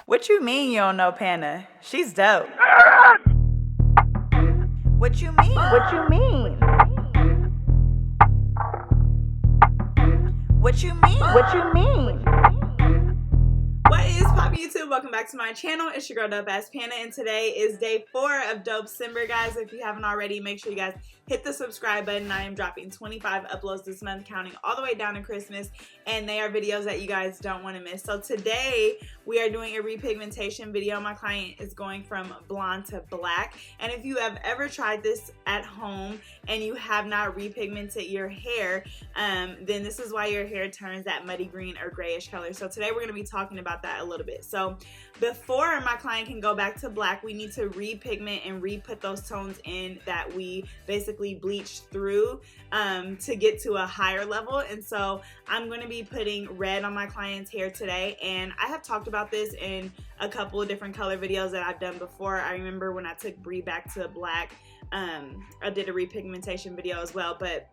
What you mean you don't know Pana? She's dope. What you mean? What you mean? What you mean? What you mean? What is poppin' YouTube? Welcome back to my channel. It's your girl Dopeaxxpana, and today is day 4 of Dopesimber, guys. If you haven't already, make sure you guys hit the subscribe button. I am dropping 25 uploads this month, counting all the way down to Christmas, and they are videos that you guys don't want to miss. So today we are doing a repigmentation video. My client is going from blonde to black, and if you have ever tried this at home and you have not repigmented your hair, then this is why your hair turns that muddy green or grayish color. So today we're going to be talking about that a little bit. So before my client can go back to black, we need to repigment and re-put those tones in that we basically bleached through to get to a higher level. And so I'm going to be putting red on my client's hair today, and I have talked about this in a couple of different color videos that I've done before. I remember when I took Bree back to black, I did a repigmentation video as well, but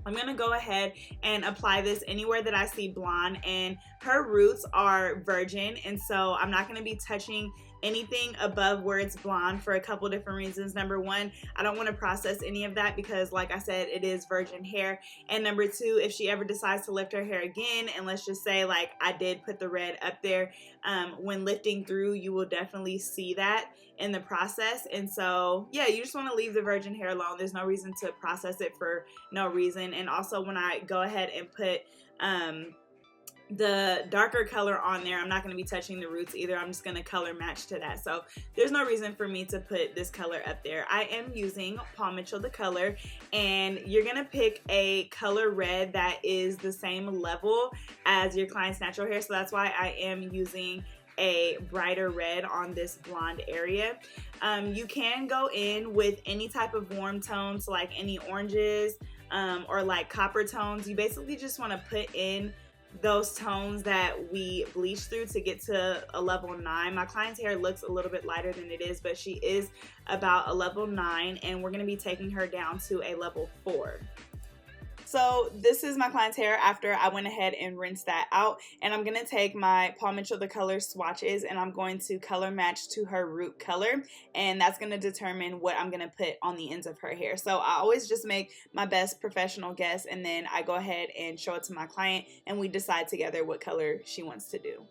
I'm going to go ahead and apply this anywhere that I see blonde, and her roots are virgin, and so I'm not going to be touching anything above where it's blonde for a couple different reasons. Number one, I don't want to process any of that because, like I said, it is virgin hair. And number two, if she ever decides to lift her hair again, and let's just say like I did put the red up there, when lifting through, you will definitely see that in the process. And so yeah, you just want to leave the virgin hair alone. There's no reason to process it for no reason. And also when I go ahead and put the darker color on there, I'm not going to be touching the roots either. I'm just going to color match to that. So there's no reason for me to put this color up there. I am using Mitchel the color, and you're going to pick a color red that is the same level as your client's natural hair. So that's why I am using a brighter red on this blonde area. You can go in with any type of warm tones, like any oranges or like copper tones. You basically just want to put in those tones that we bleached through to get to a level 9. My client's hair looks a little bit lighter than it is, but she is about a level 9, and we're going to be taking her down to a level 4. So this is my client's hair after I went ahead and rinsed that out, and I'm going to take my Mitchel the color swatches and I'm going to color match to her root color, and that's going to determine what I'm going to put on the ends of her hair. So I always just make my best professional guess, and then I go ahead and show it to my client, and we decide together what color she wants to do.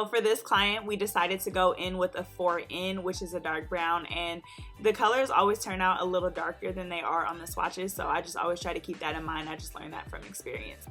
So for this client, we decided to go in with a 4N, which is a dark brown, and the colors always turn out a little darker than they are on the swatches, so I just always try to keep that in mind. I just learned that from experience.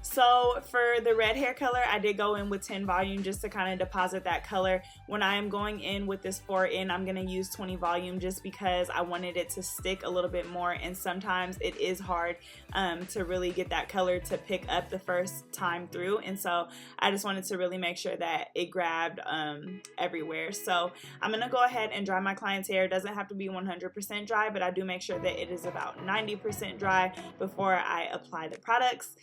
So for the red hair color, I did go in with 10 volume just to kind of deposit that color. When I am going in with this 4N, I'm going to use 20 volume just because I wanted it to stick a little bit more, and sometimes it is hard to really get that color to pick up the first time through, and so I just wanted to really make sure that it grabbed everywhere. So I'm going to go ahead and dry my client's hair. It doesn't have to be 100% dry, but I do make sure that it is about 90% dry before I apply the products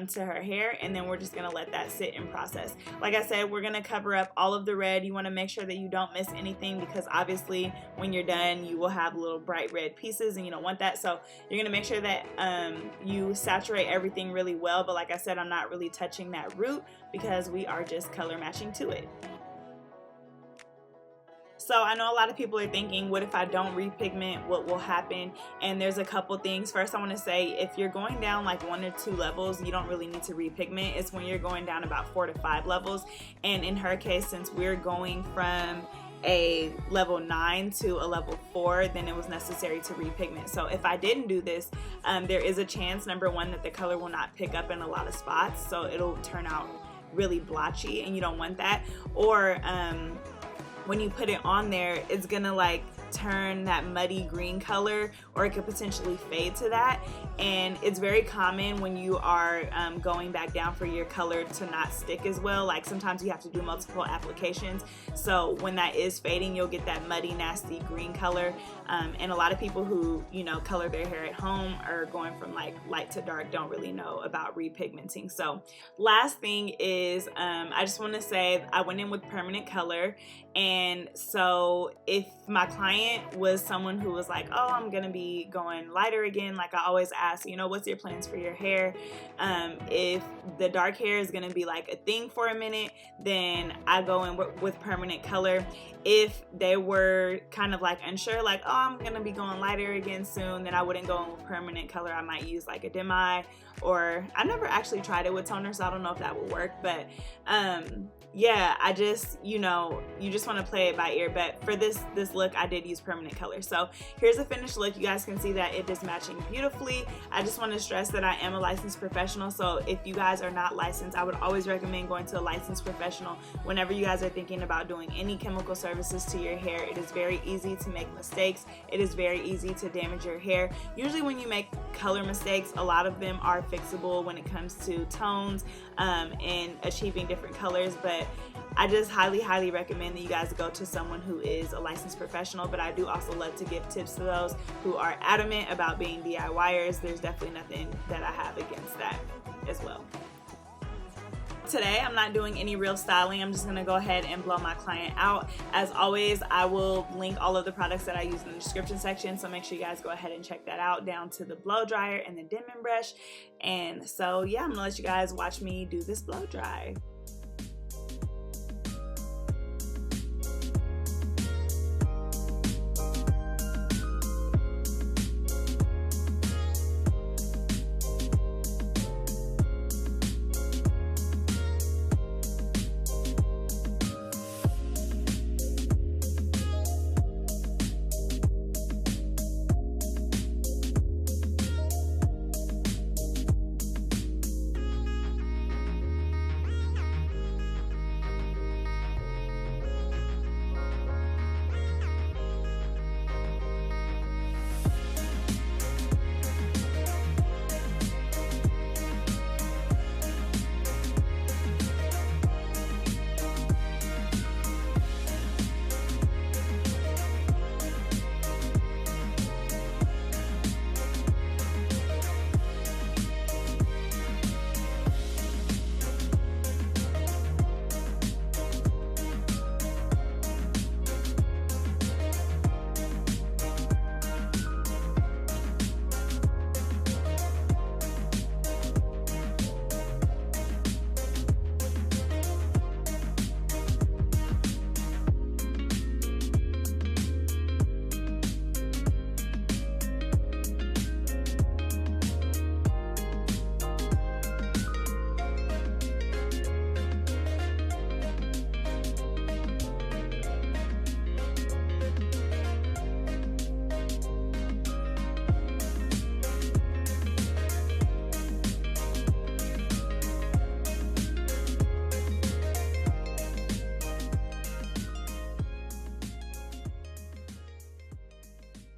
to her hair, and then we're just gonna let that sit and process. Like I said, we're gonna cover up all of the red. You want to make sure that you don't miss anything, because obviously when you're done you will have little bright red pieces and you don't want that. So you're gonna make sure that you saturate everything really well, but like I said, I'm not really touching that root because we are just color matching to it. So I know a lot of people are thinking, what if I don't repigment, what will happen? And there's a couple things. First, I want to say, if you're going down like 1 or 2 levels, you don't really need to repigment. It's when you're going down about 4 to 5 levels. And in her case, since we're going from a level 9 to a level 4, then it was necessary to repigment. So if I didn't do this, there is a chance, number one, that the color will not pick up in a lot of spots, so it'll turn out really blotchy, and you don't want that. Or when you put it on there, it's gonna like turn that muddy green color, or it could potentially fade to that. And it's very common when you are going back down for your color to not stick as well. Like sometimes you have to do multiple applications, so when that is fading, you'll get that muddy, nasty green color. And a lot of people who, you know, color their hair at home or going from like light to dark don't really know about repigmenting. So last thing is, I just want to say I went in with permanent color. And so if my client was someone who was like, oh, I'm gonna be going lighter again, like I always ask, you know, what's your plans for your hair? If the dark hair is gonna be like a thing for a minute, then I go in with permanent color. If they were kind of like unsure, like, oh, I'm gonna be going lighter again soon, then I wouldn't go in with permanent color. I might use like a demi, or I never actually tried it with toner, so I don't know if that would work. But yeah, I just, you know, you just want to play it by ear. But for this look, I did use permanent color. So here's the finished look. You guys can see that it is matching beautifully. I just want to stress that I am a licensed professional, so if you guys are not licensed, I would always recommend going to a licensed professional whenever you guys are thinking about doing any chemical services to your hair. It is very easy to make mistakes. It is very easy to damage your hair. Usually when you make color mistakes, a lot of them are fixable when it comes to tones and achieving different colors. But I just highly recommend that you guys go to someone who is a licensed professional. But I do also love to give tips to those who are adamant about being DIYers. There's definitely nothing that I have against that as well. Today I'm not doing any real styling. I'm just gonna go ahead and blow my client out. As always, I will link all of the products that I use in the description section, so make sure you guys go ahead and check that out, down to the blow dryer and the dimming brush. And so yeah, I'm gonna let you guys watch me do this blow dry.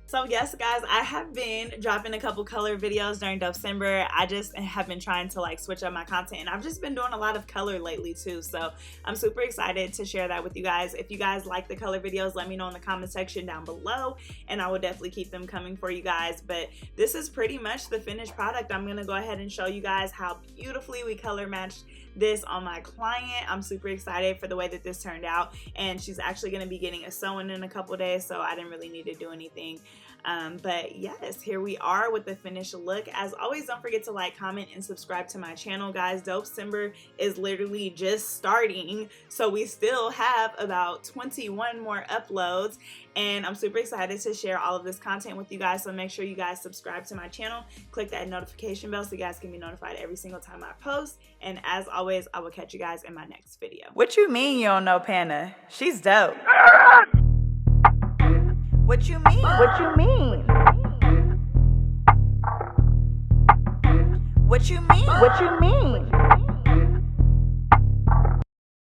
So yes guys, I have been dropping a couple color videos during December. I just have been trying to like switch up my content, and I've just been doing a lot of color lately too. So I'm super excited to share that with you guys. If you guys like the color videos, let me know in the comment section down below, and I will definitely keep them coming for you guys. But this is pretty much the finished product. I'm gonna go ahead and show you guys how beautifully we color matched this on my client. I'm super excited for the way that this turned out, and she's actually going to be getting a sew-in in a couple days, so I didn't really need to do anything. But yes, here we are with the finished look. As always, don't forget to like, comment, and subscribe to my channel, guys. Dopecember is literally just starting, so we still have about 21 more uploads, and I'm super excited to share all of this content with you guys. So make sure you guys subscribe to my channel, click that notification bell so you guys can be notified every single time I post. And as always, I will catch you guys in my next video. What you mean you don't know Pana? She's dope. What you mean? What you mean? What you mean? What you mean?